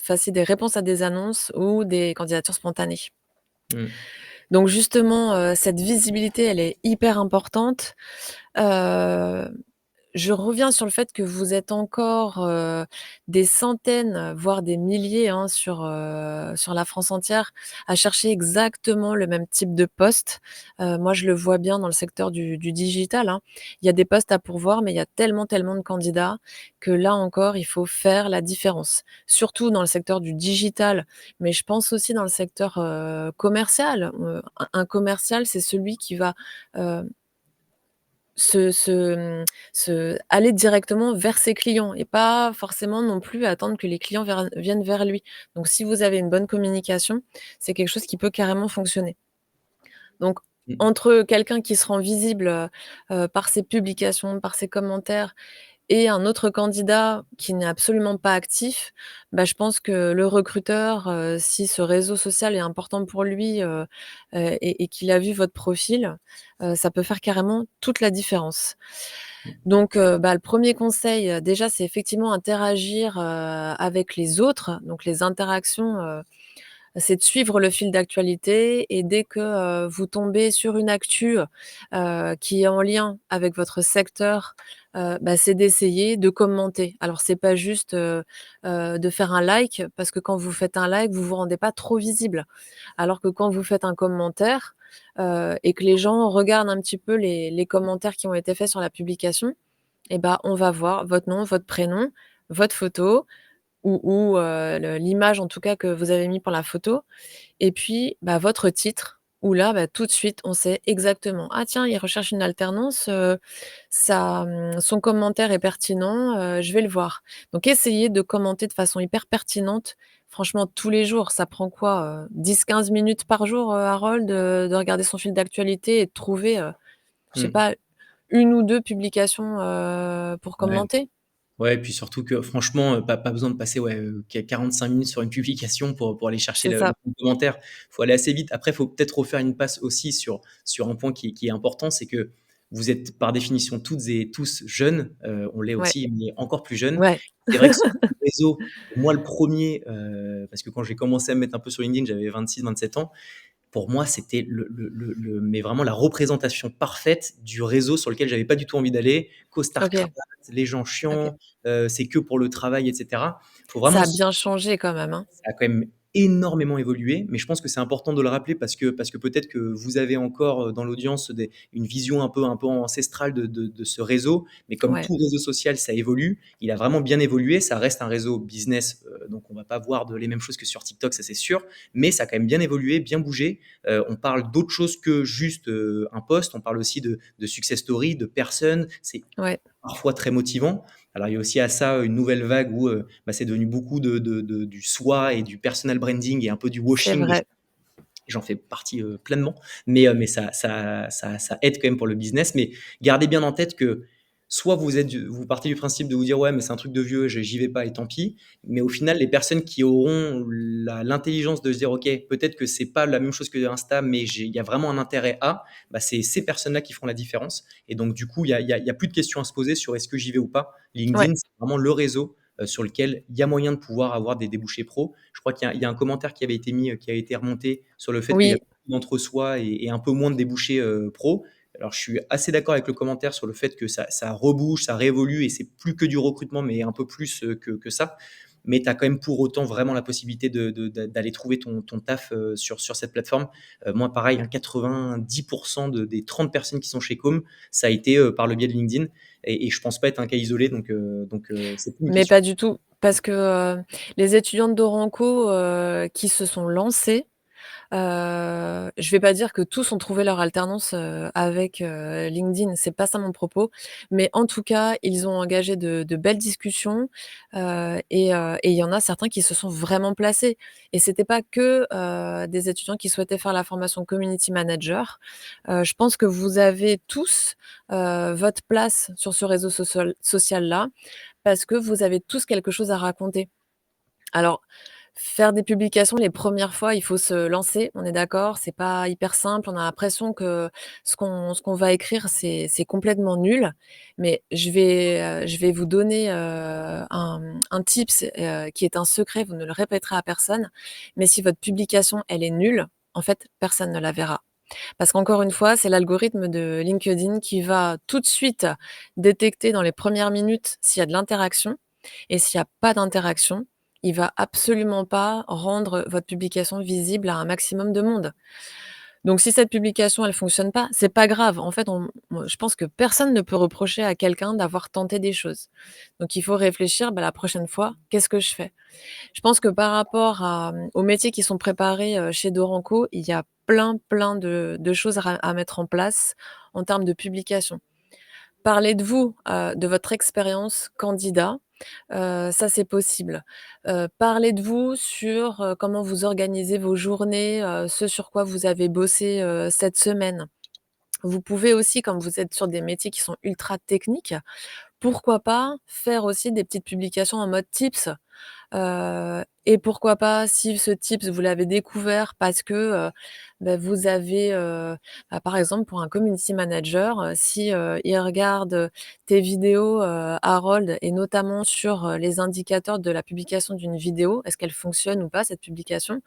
fassiez des réponses à des annonces ou des candidatures spontanées. Mmh. Donc justement, cette visibilité, elle est hyper importante. Heu, je reviens sur le fait que vous êtes encore, des centaines, voire des milliers, hein, sur la France entière, à chercher exactement le même type de poste. Moi, je le vois bien dans le secteur du digital, hein. Il y a des postes à pourvoir, mais il y a tellement, tellement de candidats que là encore, il faut faire la différence. Surtout dans le secteur du digital, mais je pense aussi dans le secteur, commercial. Un commercial, c'est celui qui va, heu se se, aller directement vers ses clients et pas forcément non plus attendre que les clients viennent vers lui. Donc si vous avez une bonne communication, c'est quelque chose qui peut carrément fonctionner. Donc Mmh. entre quelqu'un qui se rend visible, par ses publications, par ses commentaires et un autre candidat qui n'est absolument pas actif, bah, je pense que le recruteur, si ce réseau social est important pour lui, et qu'il a vu votre profil, ça peut faire carrément toute la différence. Donc, bah, le premier conseil, déjà, c'est effectivement interagir, avec les autres. Donc les interactions, c'est de suivre le fil d'actualité et dès que, vous tombez sur une actu, qui est en lien avec votre secteur, bah, c'est d'essayer de commenter. Alors c'est pas juste, de faire un like parce que quand vous faites un like, vous vous rendez pas trop visible. Alors que quand vous faites un commentaire, et que les gens regardent un petit peu les commentaires qui ont été faits sur la publication et bah, on va voir votre nom, votre prénom, votre photo ou l'image en tout cas que vous avez mis pour la photo et puis, bah, votre titre où là, bah, tout de suite, on sait exactement: «Ah tiens, il recherche une alternance, son commentaire est pertinent, je vais le voir». Donc essayez de commenter de façon hyper pertinente, franchement tous les jours. Ça prend quoi, 10-15 minutes par jour, Harold, de regarder son fil d'actualité et de trouver, je sais Mmh. pas, une ou 2 publications, pour Ouais. commenter. Ouais, et puis surtout que franchement, pas besoin de passer, ouais, 45 minutes sur une publication pour aller chercher C'est le ça, bon commentaire. Faut aller assez vite. Après, il faut peut-être refaire une passe aussi sur un point qui est important, c'est que vous êtes par définition toutes et tous jeunes, on l'est ouais, aussi, mais encore plus jeunes. ouais, C'est vrai que sur les réseaux, moi le premier, parce que quand j'ai commencé à me mettre un peu sur LinkedIn, j'avais 26-27 ans. Pour moi, c'était mais vraiment la représentation parfaite du réseau sur lequel j'avais pas du tout envie d'aller. Costard OK, cravate, les gens OK. chiants, c'est que pour le travail et cetera. Faut Ça vraiment a bien changé quand même, hein? Ça a quand même énormément évolué, mais je pense que c'est important de le rappeler parce que peut-être que vous avez encore, dans l'audience une vision un peu ancestrale de ce réseau, mais comme Ouais, tout réseau social, ça évolue. Il a vraiment bien évolué, ça reste un réseau business, donc on va pas voir les mêmes choses que sur TikTok, ça c'est sûr, mais ça a quand même bien évolué, bien bougé. On parle d'autre chose que juste, un post, on parle aussi de success story, de personnes. C'est ouais, parfois très motivant. Alors il y a aussi à ça une nouvelle vague où, bah, c'est devenu beaucoup du soi et du personal branding et un peu du c'est washing. vrai. J'en fais partie, pleinement, mais ça aide quand même pour le business. Mais gardez bien en tête que soit vous partez du principe de vous dire: «Ouais, mais c'est un truc de vieux, j'y vais pas et tant pis». Mais au final, les personnes qui auront l'intelligence de se dire: «OK, peut-être que c'est pas la même chose que Insta, mais il y a vraiment un intérêt à», bah, c'est ces personnes-là qui feront la différence. Et donc du coup, il y a plus de questions à se poser sur est-ce que j'y vais ou pas. Ouais, LinkedIn, c'est vraiment le réseau, sur lequel il y a moyen de pouvoir avoir des débouchés pro. Je crois qu'il y a un commentaire qui avait été mis, qui a été remonté sur le fait qu'il y a oui, beaucoup d'entre-soi et un peu moins de débouchés, pro. Alors je suis assez d'accord avec le commentaire sur le fait que ça rebouche, ça réévolue et c'est plus que du recrutement, mais un peu plus, que ça. mais tu as quand même pour autant vraiment la possibilité d'aller trouver ton taf, sur cette plateforme. Moi pareil, hein, 90 des 30 personnes qui sont chez Com, ça a été, par le biais de LinkedIn et je pense pas être un cas isolé donc c'est plus une Mais question. pas du tout, parce que, les étudiantes d'Oranco, qui se sont lancées, je vais pas dire que tous ont trouvé leur alternance, avec, LinkedIn, c'est pas ça mon propos. Mais en tout cas, ils ont engagé de belles discussions, et il y en a certains qui se sont vraiment placés. Et c'était pas que, des étudiants qui souhaitaient faire la formation community manager. Je pense que vous avez tous, votre place sur ce réseau social-là, parce que vous avez tous quelque chose à raconter. Alors, faire des publications les premières fois, il faut se lancer, on est d'accord? C'est pas hyper simple, on a l'impression que ce qu'on va écrire, c'est complètement nul. Mais je vais vous donner, un tips, qui est un secret, vous ne le répéterez à personne. Mais si votre publication, elle est nulle, en fait, personne ne la verra. Parce qu'encore une fois, c'est l'algorithme de LinkedIn qui va tout de suite détecter dans les premières minutes s'il y a de l'interaction, et s'il y a pas d'interaction, il va absolument pas rendre votre publication visible à un maximum de monde. Donc si cette publication, elle fonctionne pas, c'est pas grave. En fait, moi, je pense que personne ne peut reprocher à quelqu'un d'avoir tenté des choses. Donc il faut réfléchir: «Bah, la prochaine fois, qu'est-ce que je fais?» Je pense que par rapport aux métiers qui sont préparés, chez Doranco, il y a plein, plein de choses à mettre en place en termes de publication. Parler de vous, de votre expérience candidat, ça c'est possible. Parler de vous sur, comment vous organisez vos journées, ce sur quoi vous avez bossé, cette semaine. Vous pouvez aussi, comme vous êtes sur des métiers qui sont ultra techniques, pourquoi pas faire aussi des petites publications en mode tips? Et pourquoi pas, si ce tips, vous l'avez découvert parce que, vous avez, par exemple, pour un community manager, si, il regarde, tes vidéos, Harold, et notamment sur, les indicateurs de la publication d'une vidéo, est-ce qu'elle fonctionne ou pas cette publication?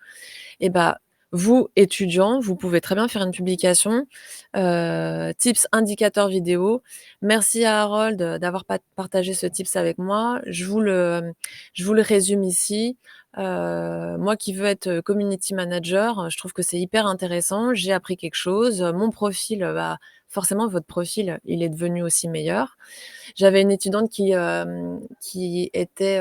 Et bah, vous, étudiant, vous pouvez très bien faire une publication, tips indicateur vidéo. Merci à Harold, d'avoir partagé ce tips avec moi. Je vous le résume ici. Moi qui veux être, community manager, je trouve que c'est hyper intéressant. J'ai appris quelque chose. Mon profil, forcément votre profil, il est devenu aussi meilleur. J'avais une étudiante qui était,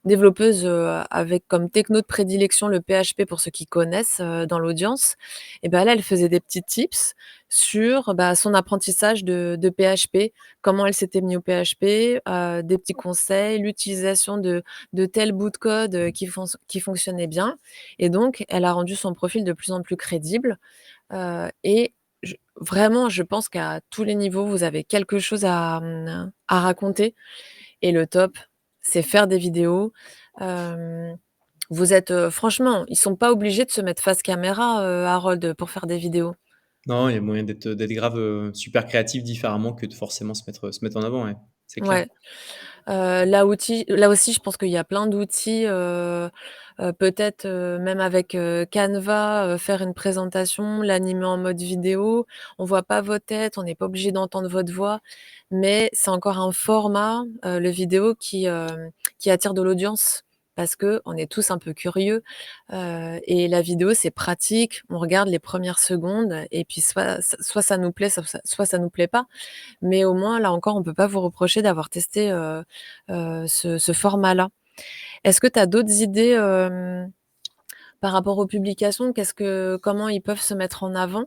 développeuse, avec comme techno de prédilection le PHP pour ceux qui connaissent, dans l'audience. Et bah, là, elle faisait des petits tips sur, son apprentissage de PHP, comment elle s'était mis au PHP, des petits conseils, l'utilisation de tel bout de code, qui fonctionnait bien. Et donc elle a rendu son profil de plus en plus crédible, et vraiment, je pense qu'à tous les niveaux, vous avez quelque chose à raconter, et le top, c'est faire des vidéos. Hem, Vous êtes, franchement, ils sont pas obligés de se mettre face caméra, Harold, pour faire des vidéos. Non, il y a moyen d'être grave, super créatif différemment que de forcément se mettre en avant, ouais, c'est clair. Ouais. Là aussi, je pense qu'il y a plein d'outils, peut-être, même avec, Canva, faire une présentation, l'animer en mode vidéo. On voit pas votre tête, on n'est pas obligé d'entendre votre voix, mais c'est encore un format, le vidéo qui attire de l'audience. Parce qu'on est tous un peu curieux, et la vidéo, c'est pratique. On regarde les premières secondes et puis soit ça nous plaît, soit ça nous plaît pas. Mais au moins, là encore, on peut pas vous reprocher d'avoir testé, ce format-là. Est-ce que tu as d'autres idées, par rapport aux publications? Comment ils peuvent se mettre en avant?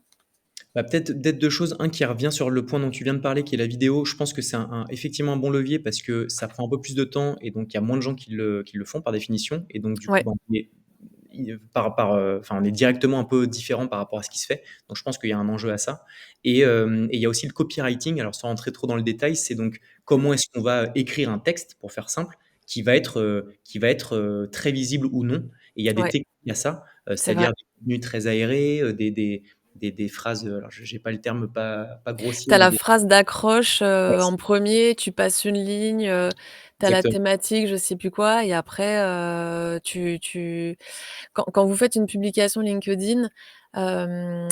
Bah, peut-être 2 choses. Un qui revient sur le point dont tu viens de parler, qui est la vidéo. Je pense que c'est effectivement un bon levier parce que ça prend un peu plus de temps et donc il y a moins de gens qui le font par définition et donc du coup, Ouais, ben, on est enfin, on est directement un peu différent par rapport à ce qui se fait. Donc je pense qu'il y a un enjeu à ça et il y a aussi le copywriting. Alors sans rentrer trop dans le détail, c'est donc comment est-ce qu'on va écrire un texte, pour faire simple, qui va être très visible ou non et il y a des ouais, techniques à ça, c'est vrai. c'est-à-dire des contenus très aérés, des phrases, alors je j'ai pas le terme, pas Tu grossier, as mais la des phrase d'accroche, ouais, en premier, tu passes une ligne, tu as la exactement. thématique, je sais plus quoi, et après, tu quand vous faites une publication LinkedIn,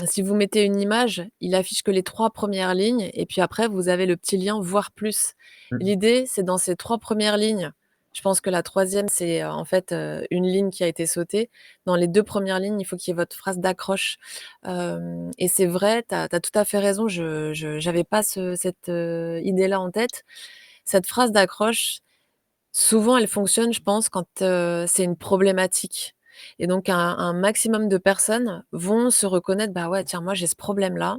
si vous mettez une image, il affiche que les 3 premières lignes, et puis après vous avez le petit lien «voir plus». Mmh. L'idée, c'est dans ces 3 premières lignes, Je pense que la troisième, c'est, en fait, une ligne qui a été sautée. Dans les 2 premières lignes, il faut qu'il y ait votre phrase d'accroche. Et c'est vrai, tu as tout à fait raison, je j'avais pas cette, idée-là en tête. Cette phrase d'accroche, souvent, elle fonctionne, je pense, quand, c'est une problématique et donc un maximum de personnes vont se reconnaître: «Bah, ouais, tiens, moi, j'ai ce problème-là.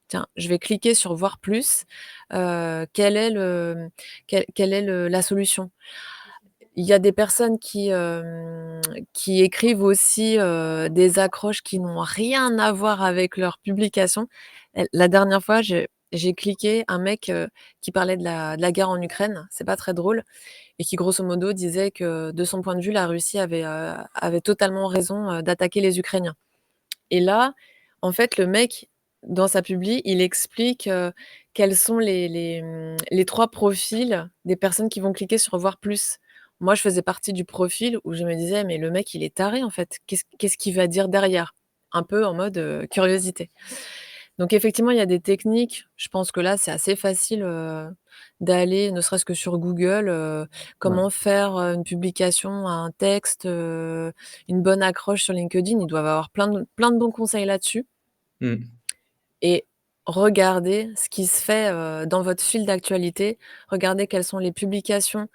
Tiens, je vais cliquer sur voir plus, quel est le quelle est le la solution?» Il y a des personnes qui écrivent aussi, des accroches qui n'ont rien à voir avec leur publication. La dernière fois, j'ai cliqué un mec, qui parlait de la guerre en Ukraine, c'est pas très drôle et qui grosso modo disait que, de son point de vue, la Russie avait totalement raison, d'attaquer les Ukrainiens et là, en fait, le mec, dans sa publi, il explique, quels sont les 3 profils des personnes qui vont cliquer sur voir plus. Moi, je faisais partie du profil où je me disais: «Mais le mec, il est taré, en fait. Qu'est-ce qu'il va dire derrière?» Un peu en mode, curiosité. Donc effectivement, il y a des techniques. Je pense que là, c'est assez facile, d'aller ne serait-ce que sur Google, Ouais. comment faire, une publication, un texte, une bonne accroche sur LinkedIn. Ils doivent avoir plein de bons conseils là-dessus Mmh. et regardez ce qui se fait, dans votre fil d'actualité. Regardez quelles sont les publications,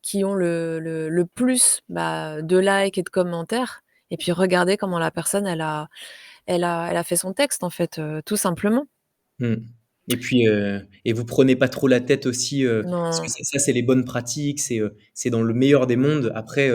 qui ont le plus, bah, de likes et de commentaires et puis regardez comment la personne elle a fait son texte en fait, tout simplement. Mmh. Et puis, et vous prenez pas trop la tête aussi, parce que Non, ça c'est les bonnes pratiques, c'est dans le meilleur des mondes. Après,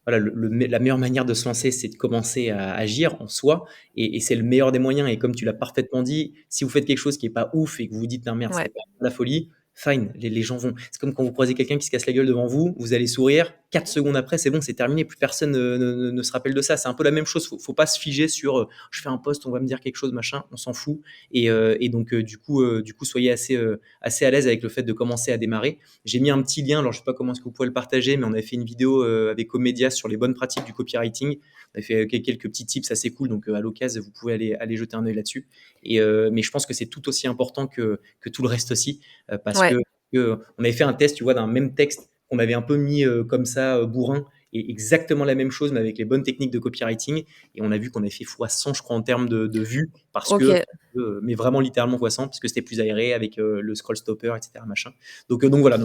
voilà, la meilleure manière de se lancer, c'est de commencer à agir en soi et c'est le meilleur des moyens et comme tu l'as parfaitement dit, si vous faites quelque chose qui est pas ouf et que vous vous dites: «Non merde, ouais, c'était pas la folie», fine, les gens vont c'est comme quand vous croisez quelqu'un qui se casse la gueule devant vous, vous allez sourire, 4 secondes après, c'est bon, c'est terminé, plus personne ne se rappelle de ça. C'est un peu la même chose, faut pas se figer sur, «Je fais un post, on va me dire quelque chose, machin», on s'en fout. Et donc du coup, soyez assez à l'aise avec le fait de commencer à démarrer. J'ai mis un petit lien, alors je sais pas comment est-ce que vous pouvez le partager, mais on avait fait une vidéo avec Comédia sur les bonnes pratiques du copywriting. On a fait quelques petits tips assez cool, donc à l'occasion, vous pouvez aller jeter un œil là-dessus. Mais je pense que c'est tout aussi important que tout le reste aussi, parce ouais, que on avait fait un test, tu vois, d'un même texte qu'on avait un peu mis comme ça, bourrin, et exactement la même chose, mais avec les bonnes techniques de copywriting. Et on a vu qu'on avait fait fois 100, je crois, en termes de vues, parce que OK. mais vraiment littéralement fois 100 parce que c'était plus aéré avec, le scroll stopper et cetera machin. Donc voilà,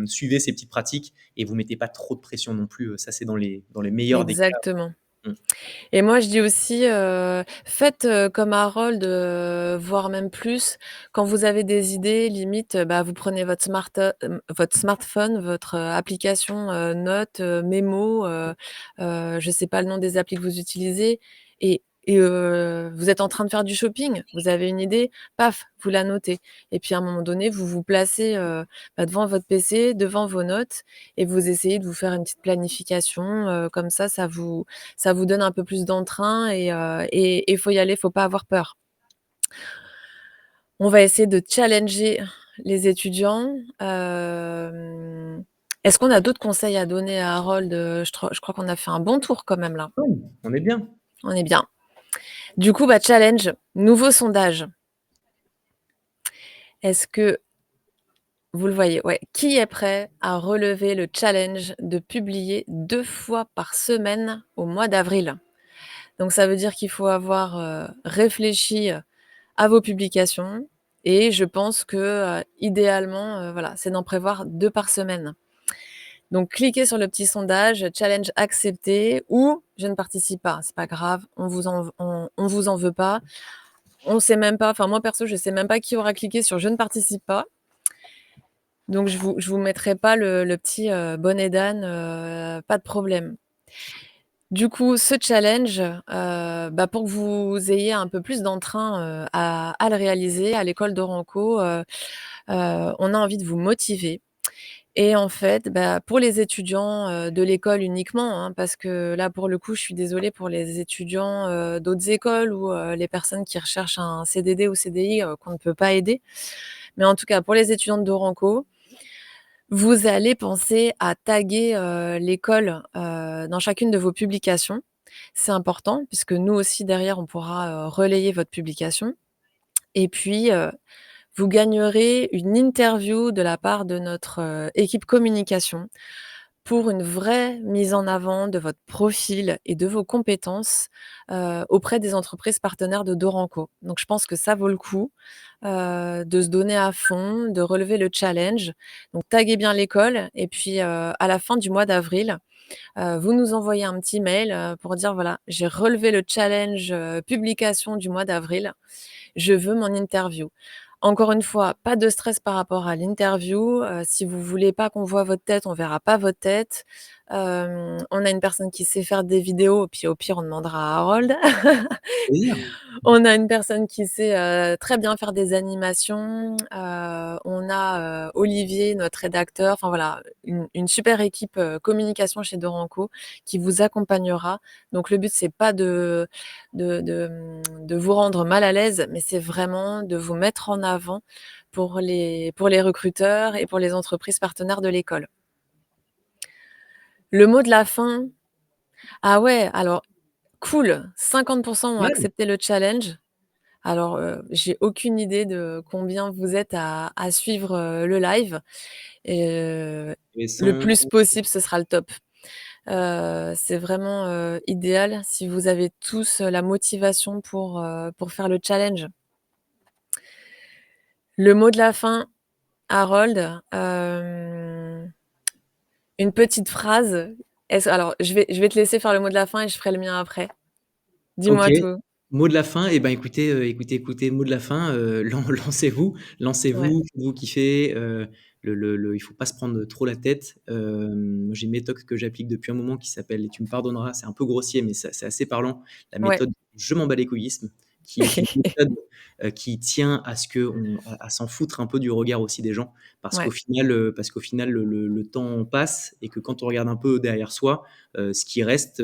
suivez ces petites pratiques et vous mettez pas trop de pression non plus, ça c'est dans les meilleurs des cas. Exactement Mmh. et moi je dis aussi, faites, comme Harold, voire même plus. Quand vous avez des idées, limite, bah, vous prenez votre smartphone, votre, application, notes, mémo, je sais pas le nom des applis que vous utilisez et vous êtes en train de faire du shopping, vous avez une idée, paf, vous la notez et puis à un moment donné, vous vous placez, bah, devant votre PC, devant vos notes et vous essayez de vous faire une petite planification, comme ça vous donne un peu plus d'entrain et faut y aller, faut pas avoir peur. On va essayer de challenger les étudiants. Est-ce qu'on a d'autres conseils à donner à Harold? Je crois qu'on a fait un bon tour quand même là. Ouais, on est bien. On est bien. Du coup, bah, challenge, nouveau sondage. Est-ce que vous le voyez? Ouais. Qui est prêt à relever le challenge de publier 2 fois par semaine au mois d'avril? Donc ça veut dire qu'il faut avoir, réfléchi, à vos publications et je pense que, idéalement, voilà, c'est d'en prévoir 2 par semaine. Donc cliquez sur le petit sondage, challenge accepté ou je ne participe pas. C'est pas grave, on vous en veut pas. On sait même pas enfin moi perso, je sais même pas qui aura cliqué sur je ne participe pas. Donc je vous mettrai pas le petit, bonnet d'âne, pas de problème. Du coup, ce challenge, bah, pour que vous ayez un peu plus d'entrain, à le réaliser à l'école d'Oranco, on a envie de vous motiver et en fait, bah, pour les étudiants, de l'école uniquement, hein, parce que là, pour le coup, je suis désolée pour les étudiants, d'autres écoles ou, les personnes qui recherchent un CDD ou CDI, qu'on ne peut pas aider. Mais en tout cas, pour les étudiants d'Oranco, vous allez penser à taguer, l'école, dans chacune de vos publications. C'est important puisque nous aussi derrière on pourra, relayer votre publication et puis, vous gagnerez une interview de la part de notre, équipe communication pour une vraie mise en avant de votre profil et de vos compétences, auprès des entreprises partenaires de Doranco. Donc je pense que ça vaut le coup, de se donner à fond, de relever le challenge. Donc taguez bien l'école et puis, à la fin du mois d'avril, vous nous envoyez un petit mail, pour dire: «Voilà, j'ai relevé le challenge, publication du mois d'avril. Je veux mon interview». Encore une fois, pas de stress par rapport à l'interview, si vous voulez pas qu'on voit votre tête, on verra pas votre tête. On a une personne qui sait faire des vidéos, puis au pire, on demandera à Harold. Plaisir. On a une personne qui sait, très bien faire des animations, on a, Olivier, notre rédacteur, enfin voilà, une super équipe, communication chez Doranco qui vous accompagnera. Donc le but, c'est pas de vous rendre mal à l'aise, mais c'est vraiment de vous mettre en avant pour les recruteurs et pour les entreprises partenaires de l'école. Le mot de la fin, ah ouais, alors cool, 50 ont Ouais, accepté le challenge. Alors, j'ai aucune idée de combien vous êtes à suivre, le live et et le 100 plus possible, ce sera le top. C'est vraiment, idéal si vous avez tous, la motivation pour faire le challenge. Le mot de la fin, Harold, une petite phrase. Est-ce alors je vais te laisser faire le mot de la fin et je ferai le mien après. OK. Dis-moi tout. Mot de la fin et ben, écoutez, écoutez, mot de la fin, lancez-vous, Ouais, lancez-vous, faites-vous kiffer, il faut pas se prendre trop la tête. Moi, j'ai une méthode que j'applique depuis un moment qui s'appelle et tu me pardonneras, c'est un peu grossier, mais c'est assez parlant. La ouais. méthode «je m'en bats les couillisme», qui est une méthode, qui tient à ce qu'on à s'en foutre un peu du regard aussi des gens. Ouais, Parce qu'au final, le temps passe et que quand on regarde un peu derrière soi, ce qui reste,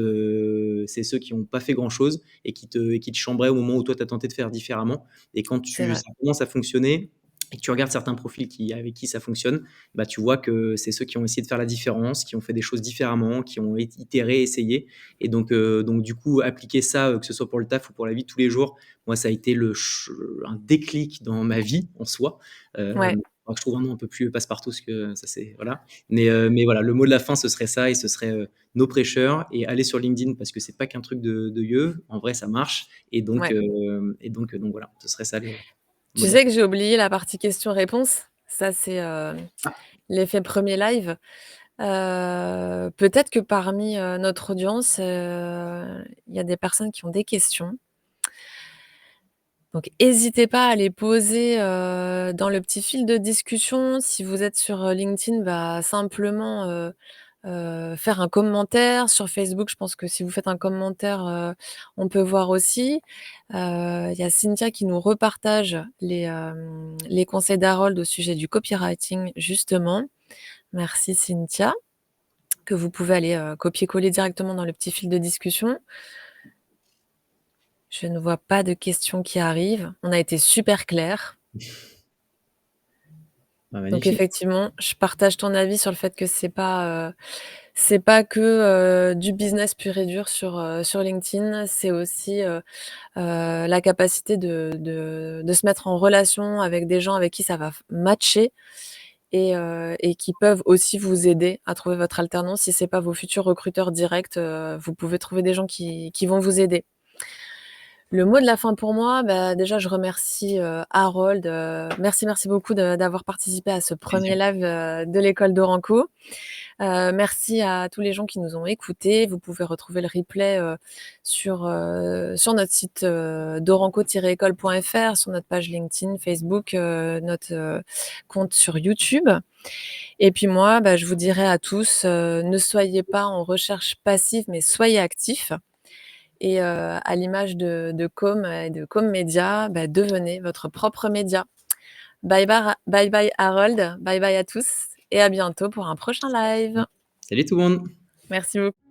c'est ceux qui ont pas fait grand chose et qui te chambraient au moment où toi tu as tenté de faire différemment. Et quand c'est tu vrai. ça commence à fonctionner et que tu regardes certains profils avec qui ça fonctionne, bah, tu vois que c'est ceux qui ont essayé de faire la différence, qui ont fait des choses différemment, qui ont itéré, essayé. Et donc du coup, appliquer ça, que ce soit pour le taf ou pour la vie de tous les jours, moi, ça a été un déclic dans ma vie en soi. Ouais, Faudra que je trouve un nom un peu plus passe-partout, parce que ça c'est voilà. Mais voilà, le mot de la fin, ce serait ça, et ce serait nos prêcheurs, et aller sur LinkedIn parce que c'est pas qu'un truc de yeux. En vrai, ça marche. ouais. Donc voilà, ce serait ça le mot Tu de la sais fin. que j'ai oublié la partie questions-réponses? Ça, c'est, Ah, l'effet premier live. Peut-être que parmi, notre audience, il y a des personnes qui ont des questions. Donc hésitez pas à les poser, dans le petit fil de discussion. Si vous êtes sur, LinkedIn, bah, simplement, faire un commentaire. Sur Facebook, je pense que si vous faites un commentaire, on peut voir aussi. Il y a Cynthia qui nous repartage les conseils d'Harold au sujet du copywriting justement. Merci Cynthia, que vous pouvez aller, copier-coller directement dans le petit fil de discussion. Je ne vois pas de questions qui arrivent. On a été super clairs. bah, Donc magnifique. effectivement, je partage ton avis sur le fait que c'est pas que, du business pur et dur sur LinkedIn. C'est aussi, la capacité de se mettre en relation avec des gens avec qui ça va matcher et qui peuvent aussi vous aider à trouver votre alternance. Si c'est pas vos futurs recruteurs directs, vous pouvez trouver des gens qui vont vous aider. Le mot de la fin pour moi, bah, déjà je remercie, Harold, merci beaucoup d'avoir participé à ce premier Plaisir. live, de l'école d'Oranco. Merci à tous les gens qui nous ont écoutés. Vous pouvez retrouver le replay, sur notre site, doranco-école.fr, sur notre page LinkedIn, Facebook, notre, compte sur YouTube. Et puis moi, bah, je vous dirais à tous, ne soyez pas en recherche passive, mais soyez actifs et à l'image de Com et de Com Média, bah, devenez votre propre média. Bye bye Harold, bye bye à tous et à bientôt pour un prochain live. Salut tout le monde! Merci beaucoup.